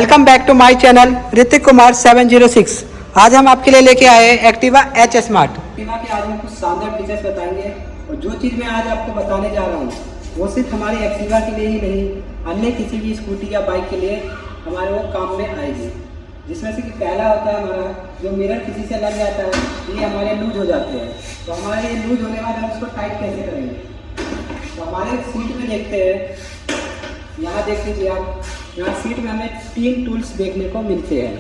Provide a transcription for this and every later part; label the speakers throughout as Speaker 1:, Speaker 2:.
Speaker 1: Welcome back to my channel Hrithik Kumar 706। आज हम आपके लिए लेके आए एक्टिवा एच स्मार्ट। एक्टिवा के आज हम कुछ शानदार फीचर्स बताएंगे और जो चीज़ मैं आज आपको बताने जा रहा हूँ वो सिर्फ हमारी एक्टिवा के लिए ही नहीं, अन्य किसी भी स्कूटी या बाइक के लिए हमारे वो काम में आएगी। जिसमें से कि पहला होता है हमारा जो मिरर किसी से लग जाता है, ये हमारे लूज हो जाते हैं। तो हमारे ये लूज होने के बाद हम इसको टाइट कैसे करेंगे, तो हमारे सीट में देखते हैं, यहाँ देख लीजिए आप, यहाँ सीट में हमें 3 टूल्स देखने को मिलते हैं।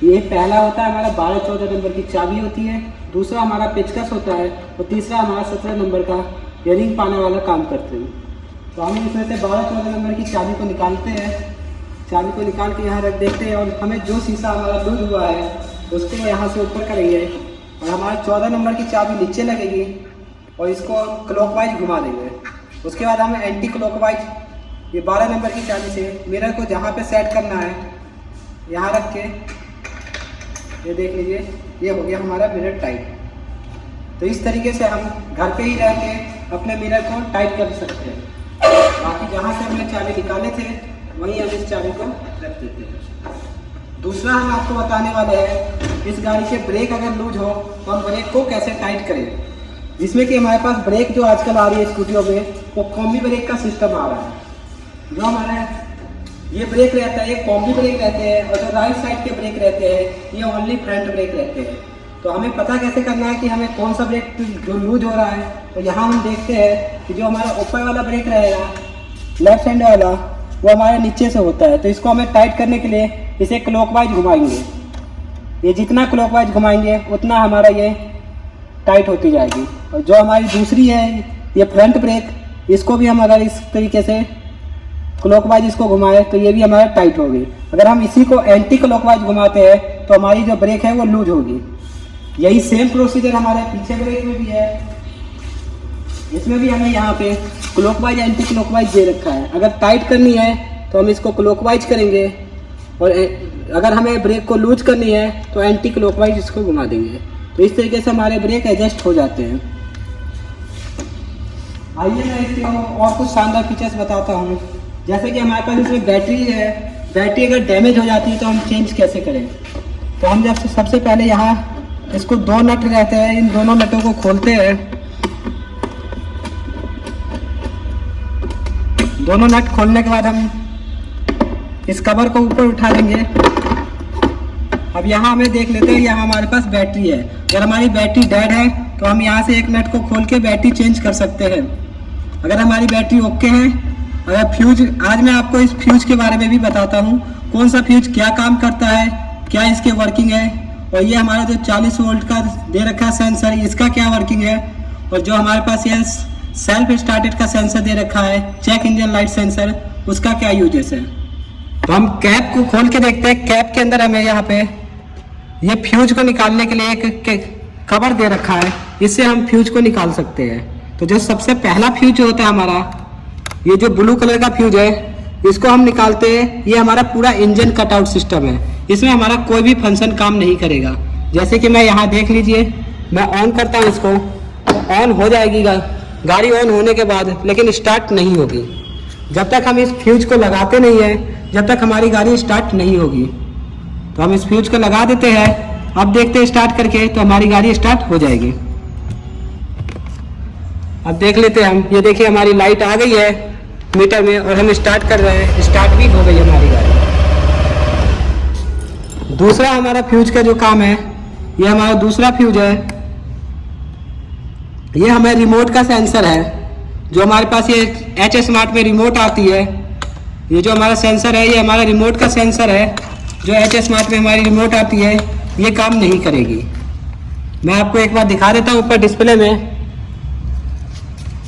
Speaker 1: ये पहला होता है हमारा 12-14 नंबर की चाबी होती है, दूसरा हमारा पेचकस होता है और तीसरा हमारा 17 नंबर का रिंग पाने वाला काम करते हैं। तो हम इसमें से 12-14 नंबर की चाबी को निकालते हैं, चाबी को निकाल के यहाँ रख देते हैं और हमें जो शीशा हमारा लूज हुआ है उसको यहाँ से ऊपर करेंगे और हमारा 14 नंबर की चाबी नीचे लगेगी और इसको क्लॉकवाइज घुमा देंगे। उसके बाद हमें एंटी क्लॉकवाइज ये 12 नंबर की चाबी से मिरर को जहाँ पे सेट करना है यहाँ रख के, ये देख लीजिए, ये हो गया हमारा मिरर टाइट। तो इस तरीके से हम घर पे ही रह के अपने मिरर को टाइट कर सकते हैं। बाकी जहाँ से हमने चाबी निकाले थे वहीं हम इस चाबी को रख देते हैं। दूसरा हम आपको बताने वाले हैं, इस गाड़ी के ब्रेक अगर लूज हो तो हम ब्रेक को कैसे टाइट करें। जिसमें कि हमारे पास ब्रेक जो आजकल आ रही है स्कूटियों में, वो कॉम्बी ब्रेक का सिस्टम आ रहा है। जो हमारा ये ब्रेक रहता है ये कॉम्बी ब्रेक रहते हैं और जो राइट साइड के ब्रेक रहते हैं ये ओनली फ्रंट ब्रेक रहते हैं। तो हमें पता कैसे करना है कि हमें कौन सा ब्रेक जो लूज हो रहा है, तो यहाँ हम देखते हैं कि जो हमारा ऊपर वाला ब्रेक रहेगा लेफ्ट हैंड वाला वो हमारे नीचे से होता है। तो इसको हमें टाइट करने के लिए इसे क्लॉकवाइज घुमाएंगे। ये जितना क्लॉकवाइज घुमाएंगे उतना हमारा ये टाइट होती जाएगी। और जो हमारी दूसरी है ये फ्रंट ब्रेक, इसको भी हम अगर इस तरीके से क्लॉकवाइज इसको घुमाए तो ये भी हमारा टाइट होगी। अगर हम इसी को एंटी क्लॉकवाइज घुमाते हैं तो हमारी जो ब्रेक है वो लूज होगी। यही सेम प्रोसीजर हमारे पीछे ब्रेक में भी है, इसमें भी हमें यहाँ पे क्लॉकवाइज एंटी क्लॉकवाइज दे रखा है। अगर टाइट करनी है तो हम इसको क्लॉकवाइज करेंगे और अगर हमें ब्रेक को लूज करनी है तो एंटी क्लॉकवाइज इसको घुमा देंगे। तो इस तरीके से हमारे ब्रेक एडजस्ट हो जाते हैं। आइए मैं इसके और कुछ शानदार फीचर्स बताता हूँ। जैसे कि हमारे पास इसमें बैटरी है, बैटरी अगर डैमेज हो जाती है तो हम चेंज कैसे करें। तो हम जब सबसे पहले यहाँ इसको 2 नट रहते हैं, इन दोनों नटों को खोलते हैं। दोनों नट खोलने के बाद हम इस कवर को ऊपर उठा देंगे। अब यहाँ हमें देख लेते हैं, यहाँ हमारे पास बैटरी है। अगर हमारी बैटरी डेड है तो हम यहाँ से एक नट को खोल के बैटरी चेंज कर सकते हैं। अगर हमारी बैटरी ओके है, अगर फ्यूज, आज मैं आपको इस फ्यूज के बारे में भी बताता हूँ, कौन सा फ्यूज क्या काम करता है, क्या इसके वर्किंग है। और ये हमारा जो 40 वोल्ट का दे रखा है सेंसर, इसका क्या वर्किंग है। और जो हमारे पास ये सेल्फ स्टार्टेड का सेंसर दे रखा है, चेक इंजन लाइट सेंसर, उसका क्या यूजेस है। तो हम कैप को खोल के देखते हैं। कैप के अंदर हमें यहाँ पे ये फ्यूज को निकालने के लिए एक कवर दे रखा है, इससे हम फ्यूज को निकाल सकते हैं। तो जो सबसे पहला फ्यूज होता है हमारा, ये जो ब्लू कलर का फ्यूज है, इसको हम निकालते हैं। ये हमारा पूरा इंजन कटआउट सिस्टम है, इसमें हमारा कोई भी फंक्शन काम नहीं करेगा। जैसे कि मैं यहाँ देख लीजिए, मैं ऑन करता हूँ इसको, तो ऑन हो जाएगी गाड़ी ऑन होने के बाद, लेकिन स्टार्ट नहीं होगी। जब तक हम इस फ्यूज को लगाते नहीं हैं, जब तक हमारी गाड़ी स्टार्ट नहीं होगी। तो हम इस फ्यूज को लगा देते हैं। अब देखते हैं स्टार्ट करके, तो हमारी गाड़ी स्टार्ट हो जाएगी। अब देख लेते हैं हम, ये देखिए हमारी लाइट आ गई है मीटर में और हम स्टार्ट कर रहे हैं, स्टार्ट भी हो गई हमारी गाड़ी। दूसरा हमारा फ्यूज का जो काम है, ये हमारा दूसरा फ्यूज है। ये हमें रिमोट का सेंसर है, जो हमारे पास ये एच स्मार्ट में रिमोट आती है। ये जो हमारा सेंसर है ये हमारा रिमोट का सेंसर है, जो एच स्मार्ट में हमारी रिमोट आती है, ये काम नहीं करेगी। मैं आपको एक बार दिखा देता हूँ ऊपर डिस्प्ले में।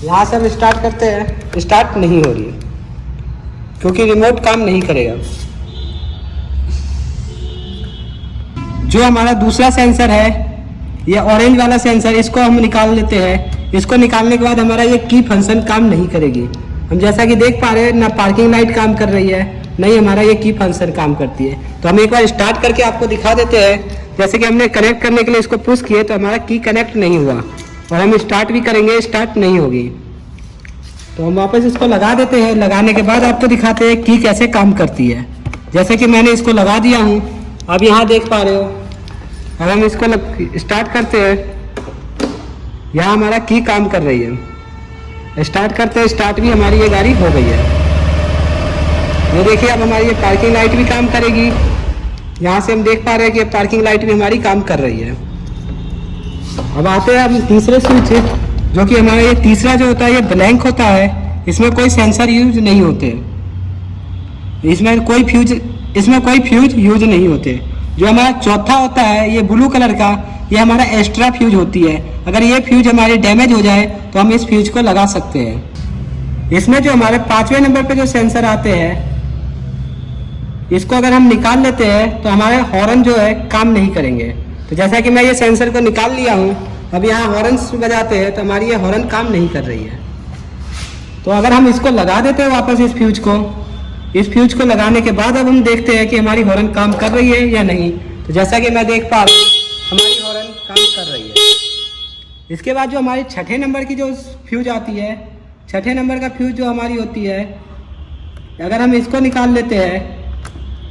Speaker 1: यहाँ से हम स्टार्ट करते हैं, स्टार्ट नहीं हो रही है क्योंकि रिमोट काम नहीं करेगा। जो हमारा दूसरा सेंसर है, ये ऑरेंज वाला सेंसर, इसको हम निकाल लेते हैं। इसको निकालने के बाद हमारा ये की फंक्शन काम नहीं करेगी। हम जैसा कि देख पा रहे हैं, ना पार्किंग लाइट काम कर रही है, नहीं हमारा ये की फंक्शन काम करती है। तो हम एक बार स्टार्ट करके आपको दिखा देते हैं। जैसे कि हमने कनेक्ट करने के लिए इसको पुश किए तो हमारा की कनेक्ट नहीं हुआ, और हम स्टार्ट भी करेंगे, स्टार्ट नहीं होगी। तो हम वापस इसको लगा देते हैं। लगाने के बाद आपको दिखाते हैं की कैसे काम करती है। जैसे कि मैंने इसको लगा दिया हूँ, अब यहाँ देख पा रहे हो। अब हम इसको स्टार्ट करते हैं। यहाँ हमारा की काम कर रही है। स्टार्ट करते हैं, स्टार्ट भी हमारी ये गाड़ी हो गई है। ये देखिए अब हमारी ये पार्किंग लाइट भी काम करेगी। यहाँ से हम देख पा रहे हैं कि पार्किंग लाइट भी हमारी काम कर रही है। अब आते हैं हम तीसरे स्विच, जो कि हमारा ये तीसरा जो होता है ये ब्लैंक होता है। इसमें कोई सेंसर यूज नहीं होते, इसमें कोई फ्यूज यूज नहीं होते। जो हमारा चौथा होता है ये ब्लू कलर का, ये हमारा एक्स्ट्रा फ्यूज होती है। अगर ये फ्यूज हमारी डैमेज हो जाए तो हम इस फ्यूज को लगा सकते हैं। इसमें जो हमारे 5वें नंबर पे जो सेंसर आते हैं, इसको अगर हम निकाल लेते हैं तो हमारे हॉर्न जो है काम नहीं करेंगे। तो जैसा कि मैं ये सेंसर को निकाल लिया हूँ, अब यहाँ हॉर्न बजाते हैं तो हमारी ये हॉर्न काम नहीं कर रही है। तो अगर हम इसको लगा देते हैं वापस इस फ्यूज को लगाने के बाद अब हम देखते हैं कि हमारी हॉर्न काम कर रही है या नहीं। तो जैसा कि मैं देख पा रहा हूँ हमारी हॉर्न काम कर रही है। इसके बाद जो हमारी 6ठे नंबर की जो फ्यूज आती है, 6ठे नंबर का फ्यूज जो हमारी होती है, अगर हम इसको निकाल लेते हैं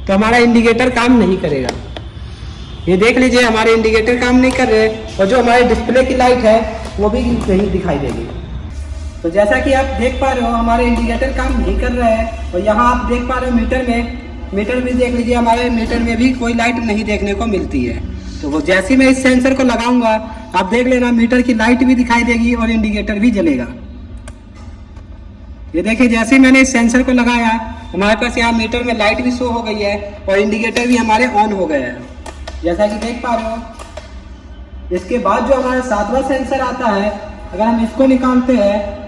Speaker 1: तो हमारा इंडिकेटर काम नहीं करेगा। ये देख लीजिए हमारे इंडिकेटर काम नहीं कर रहे, और जो हमारे डिस्प्ले की लाइट है वो भी नहीं दिखाई देगी। तो जैसा कि आप देख पा रहे हो हमारे इंडिकेटर काम नहीं कर रहा है। और यहाँ आप देख पा रहे हो मीटर भी देख लीजिए, हमारे मीटर में भी कोई लाइट नहीं देखने को मिलती है। तो वो जैसे मैं इस सेंसर को लगाऊंगा आप देख लेना मीटर की लाइट भी दिखाई देगी और इंडिकेटर भी जलेगा। ये देखिए जैसे ही मैंने इस सेंसर को लगाया हमारे पास यहाँ मीटर में लाइट भी शो हो गई है और इंडिकेटर भी हमारे ऑन हो गए हैं, जैसा कि देख पा रहे हो। इसके बाद जो हमारा 7वां सेंसर आता है, अगर हम इसको निकालते हैं,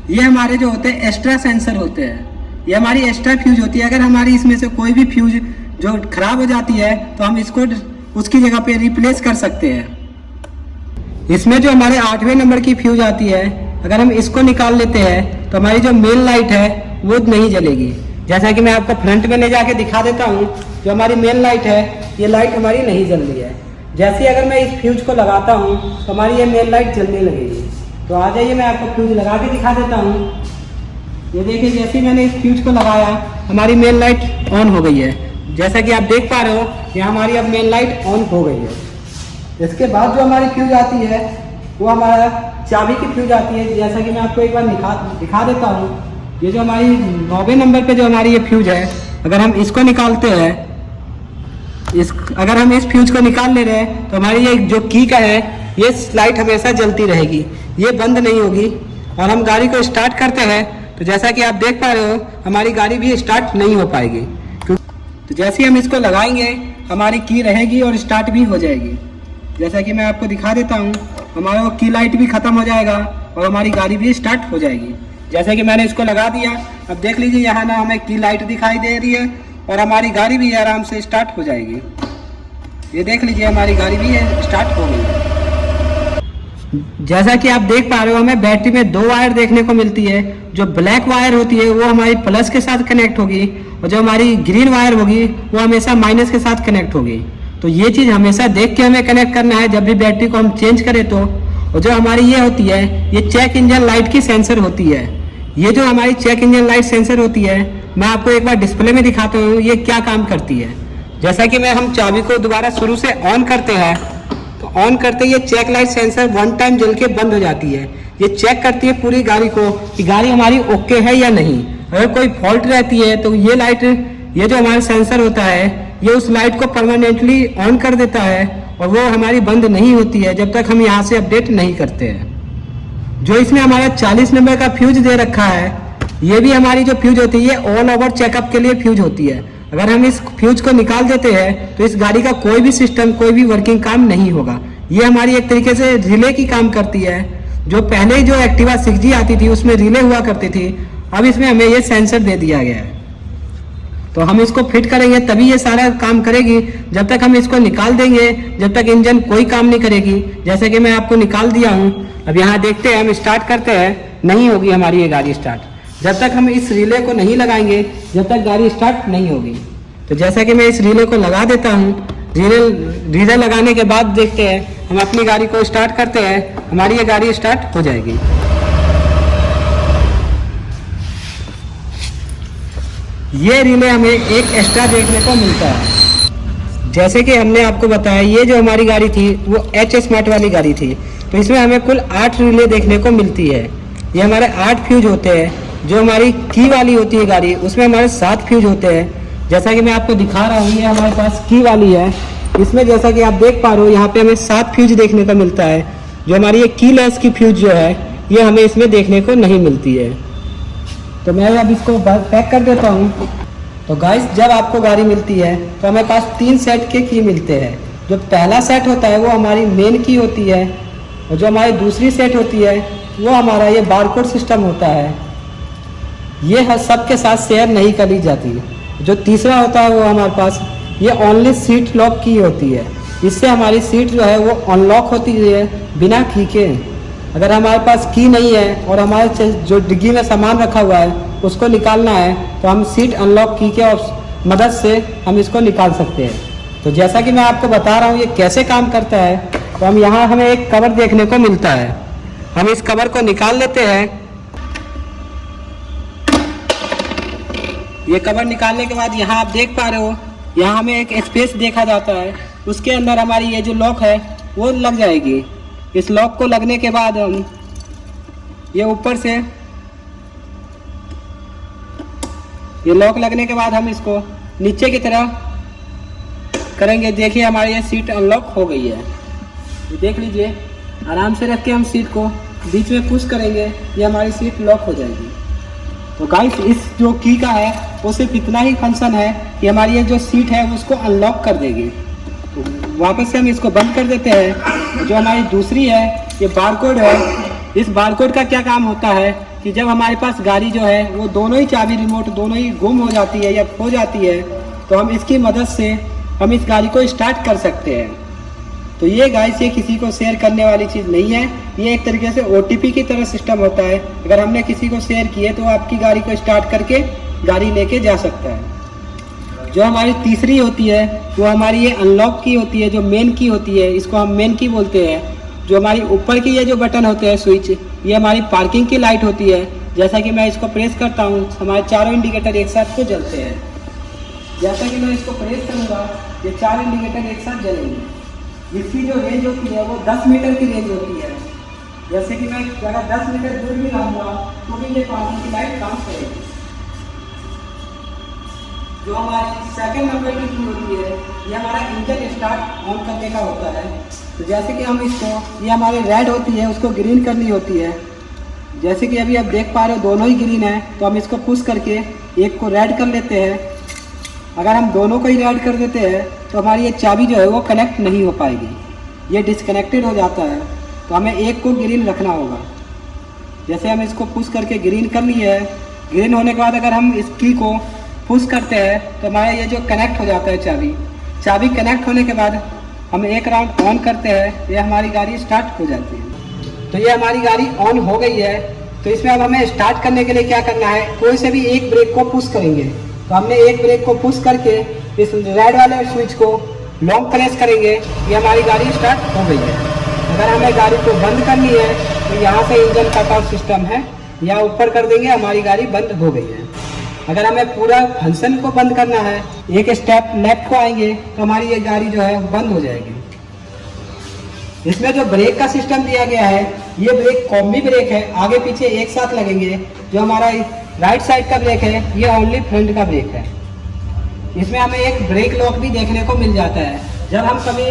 Speaker 1: ये हमारे जो होते हैं एक्स्ट्रा सेंसर होते हैं। ये हमारी एक्स्ट्रा फ्यूज होती है। अगर हमारी इसमें से कोई भी फ्यूज जो खराब हो जाती है तो हम इसको उसकी जगह पे रिप्लेस कर सकते हैं। इसमें जो हमारे 8वें नंबर की फ्यूज आती है, अगर हम इसको निकाल लेते हैं तो हमारी जो मेन लाइट है वो नहीं जलेगी। जैसा कि मैं आपको फ्रंट में ले जाके दिखा देता हूँ, जो हमारी मेन लाइट है ये लाइट हमारी नहीं जल रही है। जैसे ही अगर मैं इस फ्यूज को लगाता हूँ तो हमारी ये मेन लाइट जलने लगेगी। तो आ जाइए मैं आपको फ्यूज लगा के दिखा देता हूँ। ये देखिए जैसे ही मैंने इस फ्यूज को लगाया हमारी मेन लाइट ऑन हो गई है। जैसा कि आप देख पा रहे हो यहाँ हमारी अब मेन लाइट ऑन हो गई है। इसके बाद जो हमारी फ्यूज आती है वो हमारा चाबी की फ्यूज आती है। जैसा कि मैं आपको एक बार दिखा देता हूँ। ये जो हमारी 9वें नंबर पे जो हमारी ये फ्यूज है, अगर हम इसको निकालते हैं, अगर हम इस फ्यूज को निकाल ले रहे हैं तो हमारी ये जो की का है ये लाइट हमेशा जलती रहेगी, ये बंद नहीं होगी। और हम गाड़ी को स्टार्ट करते हैं तो जैसा कि आप देख पा रहे हो हमारी गाड़ी भी स्टार्ट नहीं हो पाएगी। तो जैसे ही हम इसको लगाएंगे हमारी की रहेगी और स्टार्ट भी हो जाएगी। जैसा कि मैं आपको दिखा देता हूँ, हमारा वो की लाइट भी खत्म हो जाएगा और हमारी गाड़ी भी स्टार्ट हो जाएगी। जैसे कि मैंने इसको लगा दिया, अब देख लीजिए यहाँ ना हमें की लाइट दिखाई दे रही है और हमारी गाड़ी भी आराम से स्टार्ट हो जाएगी। ये देख लीजिए हमारी गाड़ी भी स्टार्ट हो गई है। जैसा कि आप देख पा रहे हो हमें बैटरी में 2 वायर देखने को मिलती है। जो ब्लैक वायर होती है वो हमारी प्लस के साथ कनेक्ट होगी और जो हमारी ग्रीन वायर होगी वो हमेशा माइनस के साथ कनेक्ट होगी। तो ये चीज़ हमेशा देख के हमें कनेक्ट करना है जब भी बैटरी को हम चेंज करें तो। और जो हमारी ये होती है ये चेक इंजन लाइट की सेंसर होती है। ये जो हमारी चेक इंजन लाइट सेंसर होती है मैं आपको एक बार डिस्प्ले में दिखाता हूँ ये क्या काम करती है। जैसा कि हम चाबी को दोबारा शुरू से ऑन करते हैं तो ऑन करते ये चेक लाइट सेंसर 1 टाइम जल के बंद हो जाती है। ये चेक करती है पूरी गाड़ी को कि गाड़ी हमारी ओके है या नहीं। अगर कोई फॉल्ट रहती है तो ये लाइट, ये जो हमारा सेंसर होता है ये उस लाइट को परमानेंटली ऑन कर देता है और वो हमारी बंद नहीं होती है जब तक हम यहाँ से अपडेट नहीं करते हैं। जो इसमें हमारा 40 नंबर का फ्यूज दे रखा है, ये भी हमारी जो फ्यूज होती है ये ऑल ओवर चेकअप के लिए फ्यूज होती है। अगर हम इस फ्यूज को निकाल देते हैं तो इस गाड़ी का कोई भी सिस्टम, कोई भी वर्किंग काम नहीं होगा। ये हमारी एक तरीके से रिले की काम करती है। जो पहले जो एक्टिवा 6G आती थी उसमें रिले हुआ करती थी, अब इसमें हमें ये सेंसर दे दिया गया है। तो हम इसको फिट करेंगे तभी ये सारा काम करेगी। जब तक हम इसको निकाल देंगे जब तक इंजन कोई काम नहीं करेगी। जैसे कि मैं आपको निकाल दिया हूँ, अब यहाँ देखते हैं, हम स्टार्ट करते हैं, नहीं होगी हमारी ये गाड़ी स्टार्ट जब तक हम इस रिले को नहीं लगाएंगे, जब तक गाड़ी स्टार्ट नहीं होगी। तो जैसा कि मैं इस रिले को लगा देता हूँ, रिले लगाने के बाद देखते हैं, हम अपनी गाड़ी को स्टार्ट करते हैं, हमारी ये गाड़ी स्टार्ट हो जाएगी। ये रिले हमें एक एक्स्ट्रा देखने को मिलता है। जैसे कि हमने आपको बताया, ये जो हमारी गाड़ी थी वो एच स्मार्ट वाली गाड़ी थी, तो इसमें हमें कुल 8 रिले देखने को मिलती है। ये हमारे 8 फ्यूज होते हैं। जो हमारी की वाली होती है गाड़ी, उसमें हमारे 7 फ्यूज होते हैं। जैसा कि मैं आपको दिखा रहा हूँ, ये हमारे पास की वाली है। इसमें जैसा कि आप देख पा रहे हो, यहाँ पे हमें 7 फ्यूज देखने को मिलता है। जो हमारी ये की लेस की फ्यूज जो है, ये हमें इसमें देखने को नहीं मिलती है। तो मैं अब इसको पैक कर देता हूँ। तो गाइस, जब आपको गाड़ी मिलती है तो हमें पास 3 सेट के की मिलते हैं। जो पहला सेट होता है वो हमारी मेन की होती है, और जो हमारी दूसरी सेट होती है वो हमारा ये बारकोड सिस्टम होता है। ये हर सबके साथ शेयर नहीं करी जाती। जो तीसरा होता है वो हमारे पास ये ओनली सीट लॉक की होती है। इससे हमारी सीट जो है वो अनलॉक होती है बिना की के। अगर हमारे पास की नहीं है और हमारे जो डिग्गी में सामान रखा हुआ है उसको निकालना है, तो हम सीट अनलॉक की के मदद से हम इसको निकाल सकते हैं। तो जैसा कि मैं आपको बता रहा हूँ ये कैसे काम करता है, तो हम यहाँ हमें एक कवर देखने को मिलता है। हम इस कवर को निकाल लेते हैं। ये कवर निकालने के बाद यहाँ आप देख पा रहे हो, यहाँ हमें एक स्पेस देखा जाता है। उसके अंदर हमारी ये जो लॉक है वो लग जाएगी। इस लॉक को लगने के बाद हम ये ऊपर से ये लॉक लगने के बाद हम इसको नीचे की तरफ करेंगे। देखिए हमारी ये सीट अनलॉक हो गई है। ये देख लीजिए, आराम से रख के हम सीट को बीच में पुश करेंगे, ये हमारी सीट लॉक हो जाएगी। तो गाइस, इस जो की का है वो सिर्फ इतना ही फंक्शन है कि हमारी ये जो सीट है उसको अनलॉक कर देगी। तो वापस से हम इसको बंद कर देते हैं। जो हमारी दूसरी है ये बारकोड है। इस बारकोड का क्या काम होता है कि जब हमारे पास गाड़ी जो है वो दोनों ही चाबी रिमोट दोनों ही गुम हो जाती है या खो जाती है, तो हम इसकी मदद से हम इस गाड़ी को स्टार्ट कर सकते हैं। तो ये गाइस, ये किसी को शेयर करने वाली चीज़ नहीं है। ये एक तरीके से OTP की तरह सिस्टम होता है। अगर हमने किसी को शेयर किए तो आपकी गाड़ी को स्टार्ट करके गाड़ी लेके जा सकता है। जो हमारी तीसरी होती है वो हमारी ये अनलॉक की होती है, जो मेन की होती है, इसको हम मेन की बोलते हैं। जो हमारी ऊपर की ये जो बटन होते हैं स्विच, ये हमारी पार्किंग की लाइट होती है। जैसा कि मैं इसको प्रेस करता हूँ, हमारे चारों इंडिकेटर एक साथ को जलते हैं। जैसा कि मैं इसको प्रेस करूँगा, ये 4 इंडिकेटर एक साथ जलेंगे। इसकी जो रेंज होती है वो 10 मीटर की रेंज होती है। जैसे कि मैं अगर 10 मीटर दूर भी रहूँगा तो भी ये पार्किंग की लाइट काम करेगी। जो हमारी सेकंड नंबर की की होती है, ये हमारा इंजन स्टार्ट ऑन करने का होता है। तो जैसे कि हम इसको, ये हमारे रेड होती है, उसको ग्रीन करनी होती है। जैसे कि अभी आप देख पा रहे हो दोनों ही ग्रीन है, तो हम इसको पुश करके एक को रेड कर लेते हैं। अगर हम दोनों को ही रेड कर देते हैं तो हमारी ये चाबी जो है वो कनेक्ट नहीं हो पाएगी, ये डिसकनेक्टेड हो जाता है। तो हमें एक को ग्रीन रखना होगा। जैसे हम इसको पुश करके ग्रीन कर लिए है। ग्रीन होने के बाद अगर हम इस की को पुश करते हैं तो हमारा ये जो कनेक्ट हो जाता है चाबी कनेक्ट होने के बाद हम एक राउंड ऑन करते हैं, ये हमारी गाड़ी स्टार्ट हो जाती है। तो ये हमारी गाड़ी ऑन हो गई है। तो इसमें अब हमें स्टार्ट करने के लिए क्या करना है, कोई से भी एक ब्रेक को पुश करेंगे। तो हमने एक ब्रेक को पुश करके इस रेड वाले स्विच को लॉन्ग प्रेस करेंगे, ये हमारी गाड़ी स्टार्ट हो गई है। अगर हमें गाड़ी को बंद करनी है तो यहाँ से इंजन कट ऑफ सिस्टम है, यहाँ ऊपर कर देंगे, हमारी गाड़ी बंद हो गई है। अगर हमें पूरा फंक्शन को बंद करना है, एक स्टेप लेफ्ट को आएंगे तो हमारी ये गाड़ी जो है बंद हो जाएगी। इसमें जो ब्रेक का सिस्टम दिया गया है, ये ब्रेक कॉम्बी ब्रेक है, आगे पीछे एक साथ लगेंगे। जो हमारा राइट साइड का ब्रेक है ये ओनली फ्रंट का ब्रेक है। इसमें हमें एक ब्रेक लॉक भी देखने को मिल जाता है। जब हम कभी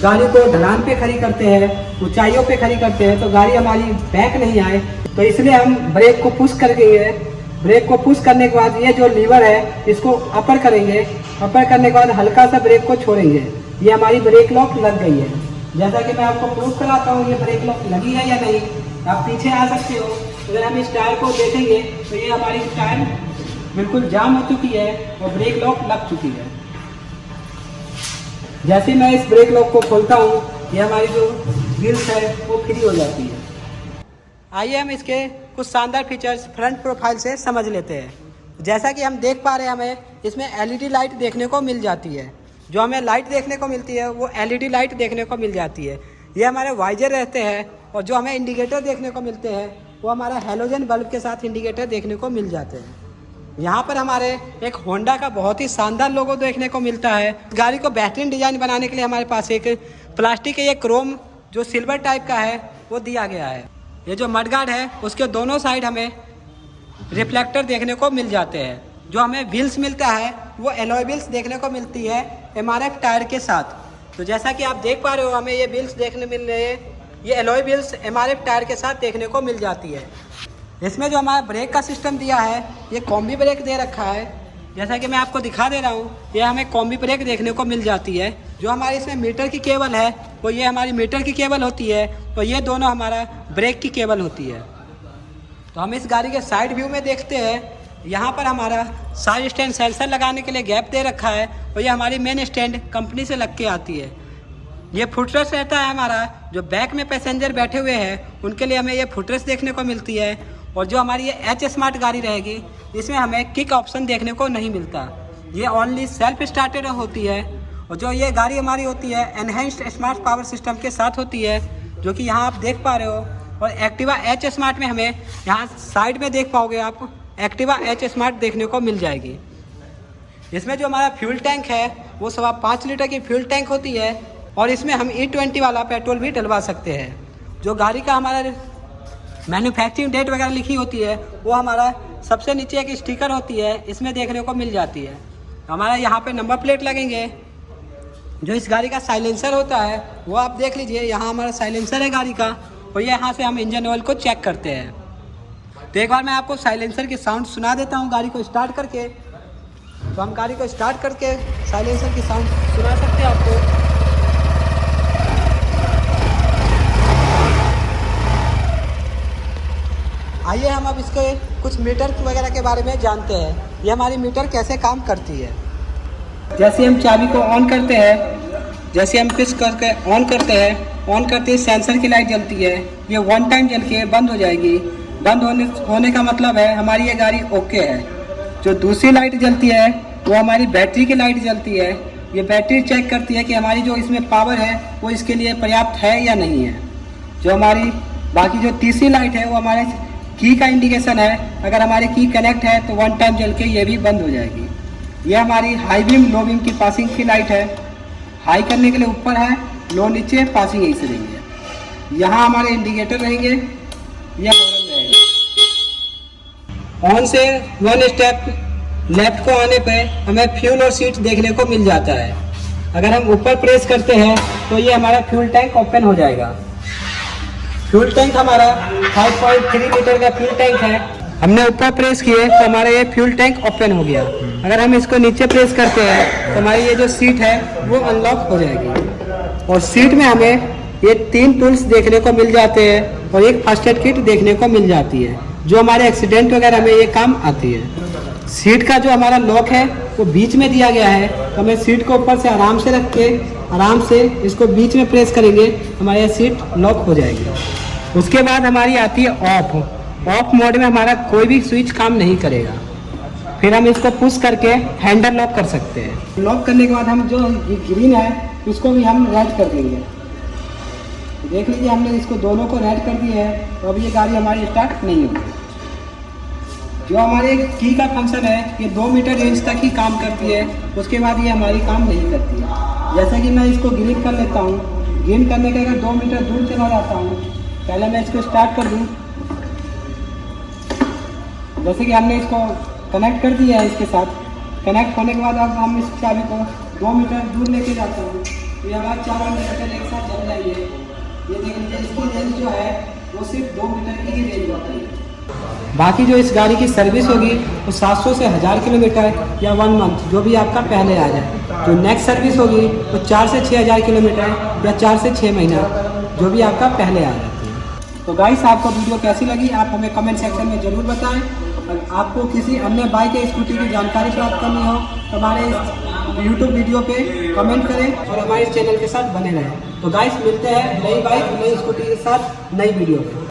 Speaker 1: गाड़ी को ढलान पे खड़ी करते हैं, ऊंचाइयों पे खड़ी करते हैं, तो गाड़ी हमारी बैक नहीं आए, तो इसलिए हम ब्रेक को पुश करके, ब्रेक को पुश करने के बाद ये जो लीवर है इसको अपर करेंगे। अपर करने के बाद हल्का सा ब्रेक को छोड़ेंगे, ये हमारी ब्रेक लॉक लग गई है। जैसा कि मैं आपको प्रूफ कराता हूँ ये ब्रेक लॉक लगी है या नहीं। आप पीछे आ सकते हो। अगर हम इस टायर को देखेंगे तो ये हमारी टायर बिल्कुल जाम हो चुकी है और ब्रेक लॉक लग चुकी है। जैसे मैं इस ब्रेक लॉक को खोलता हूँ, ये हमारी जो व्हील्स है वो फ्री हो जाती है। आइए हम इसके कुछ शानदार फीचर्स फ्रंट प्रोफाइल से समझ लेते हैं। जैसा कि हम देख पा रहे हैं, हमें इसमें LED लाइट देखने को मिल जाती है। जो हमें लाइट देखने को मिलती है वो LED लाइट देखने को मिल जाती है। ये हमारे वाइजर रहते हैं। और जो हमें इंडिकेटर देखने को मिलते हैं वो हमारा हेलोजन बल्ब के साथ इंडिकेटर देखने को मिल जाते हैं। यहाँ पर हमारे एक होंडा का बहुत ही शानदार लोगो देखने को मिलता है। गाड़ी को बेहतरीन डिजाइन बनाने के लिए हमारे पास एक प्लास्टिक के ये क्रोम जो सिल्वर टाइप का है वो दिया गया है। ये जो मडगार्ड है उसके दोनों साइड हमें रिफ्लेक्टर देखने को मिल जाते हैं। जो हमें व्हील्स मिलता है वो एलॉय व्हील्स देखने को मिलती है MRF टायर के साथ। तो जैसा कि आप देख पा रहे हो हमें ये व्हील्स देखने मिल रहे हैं, ये एलॉय व्हील्स MRF टायर के साथ देखने को मिल जाती है। इसमें जो हमारा ब्रेक का सिस्टम दिया है ये कॉम्बी ब्रेक दे रखा है। जैसा कि मैं आपको दिखा दे रहा हूँ, ये हमें कॉम्बी ब्रेक देखने को मिल जाती है। जो हमारी इसमें मीटर की केबल है वो ये हमारी मीटर की केबल होती है और ये दोनों हमारा ब्रेक की केबल होती है। तो हम इस गाड़ी के साइड व्यू में देखते हैं, यहाँ पर हमारा साइड स्टैंड सेंसर लगाने के लिए गैप दे रखा है और ये हमारी मेन स्टैंड कंपनी से लग के आती है। ये फुटरेस्ट रहता है हमारा, जो बैक में पैसेंजर बैठे हुए हैं उनके लिए हमें ये फुटरेस्ट देखने को मिलती है। और जो हमारी ये H स्मार्ट गाड़ी रहेगी इसमें हमें किक ऑप्शन देखने को नहीं मिलता, ये ओनली सेल्फ स्टार्टेड होती है। और जो ये गाड़ी हमारी होती है एनहेंस्ड स्मार्ट पावर सिस्टम के साथ होती है, जो कि यहाँ आप देख पा रहे हो। और एक्टिवा H स्मार्ट में हमें यहाँ साइड में देख पाओगे आप एक्टिवा H स्मार्ट देखने को मिल जाएगी। इसमें जो हमारा फ्यूल टैंक है वो 5.25 लीटर की फ्यूल टैंक होती है और इसमें हम E20 वाला पेट्रोल भी डलवा सकते हैं। जो गाड़ी का हमारा मैन्युफैक्चरिंग डेट वगैरह लिखी होती है वो हमारा सबसे नीचे एक स्टिकर होती है इसमें देखने को मिल जाती है। हमारा यहाँ पे नंबर प्लेट लगेंगे। जो इस गाड़ी का साइलेंसर होता है वो आप देख लीजिए, यहाँ हमारा साइलेंसर है गाड़ी का और ये यहाँ से हम इंजन ऑयल को चेक करते हैं। तो एक बार मैं आपको साइलेंसर की साउंड सुना देता हूँ गाड़ी को स्टार्ट करके। तो हम गाड़ी को स्टार्ट करके साइलेंसर की साउंड सुना सकते हैं आपको। आइए हम अब इसके कुछ मीटर वगैरह के बारे में जानते हैं, ये हमारी मीटर कैसे काम करती है। जैसे हम चाबी को ऑन करते हैं, जैसे हम प्रेस करके ऑन करते हैं, ऑन करते ही सेंसर की लाइट जलती है, ये 1 टाइम जल के बंद हो जाएगी। बंद होने का मतलब है हमारी ये गाड़ी ओके है। जो दूसरी लाइट जलती है वो हमारी बैटरी की लाइट जलती है। ये बैटरी चेक करती है कि हमारी जो इसमें पावर है वो इसके लिए पर्याप्त है या नहीं है। जो हमारी बाकी जो तीसरी लाइट है वो हमारे की का इंडिकेशन है, अगर हमारी की कनेक्ट है तो 1 टाइम जल के ये भी बंद हो जाएगी। ये हमारी हाई बीम लो बीम की पासिंग की लाइट है। हाई करने के लिए ऊपर है, लो नीचे, पासिंग यहीं से रहेंगे। यहाँ हमारे इंडिकेटर रहेंगे, यह हॉर्न रहेगा। ऑन से 1 स्टेप लेफ्ट को आने पे हमें फ्यूल और सीट देखने को मिल जाता है। अगर हम ऊपर प्रेस करते हैं तो ये हमारा फ्यूल टैंक ओपन हो जाएगा। फ्यूल टैंक हमारा 5.3 लीटर का फ्यूल टैंक है। हमने ऊपर प्रेस किए तो हमारा ये फ्यूल टैंक ओपन हो गया। अगर हम इसको नीचे प्रेस करते हैं तो हमारी ये जो सीट है वो अनलॉक हो जाएगी। और सीट में हमें ये 3 टूल्स देखने को मिल जाते हैं और एक फर्स्ट एड किट देखने को मिल जाती है, जो हमारे एक्सीडेंट वगैरह में ये काम आती है। सीट का जो हमारा लॉक है वो बीच में दिया गया है, तो हमें सीट को ऊपर से आराम से रख के आराम से इसको बीच में प्रेस करेंगे, हमारी सीट लॉक हो जाएगी। उसके बाद हमारी आती है ऑफ मोड में हमारा कोई भी स्विच काम नहीं करेगा। फिर हम इसको पुश करके हैंडल लॉक कर सकते हैं। लॉक करने के बाद हम जो ग्रीन है उसको भी हम रेड कर देंगे। देख लीजिए हमने इसको दोनों को रेड कर दिया है, तो अब ये गाड़ी हमारी स्टार्ट नहीं होगी। जो हमारे की का फंक्शन है ये 2 मीटर रेंज तक ही काम करती है, उसके बाद ये हमारी काम नहीं करती है। जैसा कि मैं इसको ग्रीन कर लेता हूँ, ग्रीन करने के अगर 2 मीटर दूर चला जाता हूँ, पहले मैं इसको स्टार्ट कर दूँ। जैसे कि हमने इसको कनेक्ट कर दिया है, इसके साथ कनेक्ट होने के बाद अब हम इस चाबी को 2 मीटर दूर लेके जाता हूँ, तो ये हमारे 4 मीटर एक साथ चल जाएंगे। ये देख लीजिए इसकी रेंज जो है वो सिर्फ 2 मीटर की ही रेंज होती है। बाकी जो इस गाड़ी की सर्विस होगी वो 700 से 1000 किलोमीटर या 1 मंथ जो भी आपका पहले आ जाए। जो नेक्स्ट सर्विस होगी वो 4 से 6000 किलोमीटर या 4 से 6 महीना जो भी आपका पहले आ जाती है। तो गाइस आपको वीडियो कैसी लगी आप हमें कमेंट सेक्शन में ज़रूर बताएं। और आपको किसी अन्य बाइक या स्कूटी की जानकारी प्राप्त करनी हो तो हमारे इस यूट्यूब वीडियो पे कमेंट करें और हमारे चैनल के साथ बने रहें। तो गाइस मिलते हैं नई बाइक नई स्कूटी के साथ नई वीडियो में।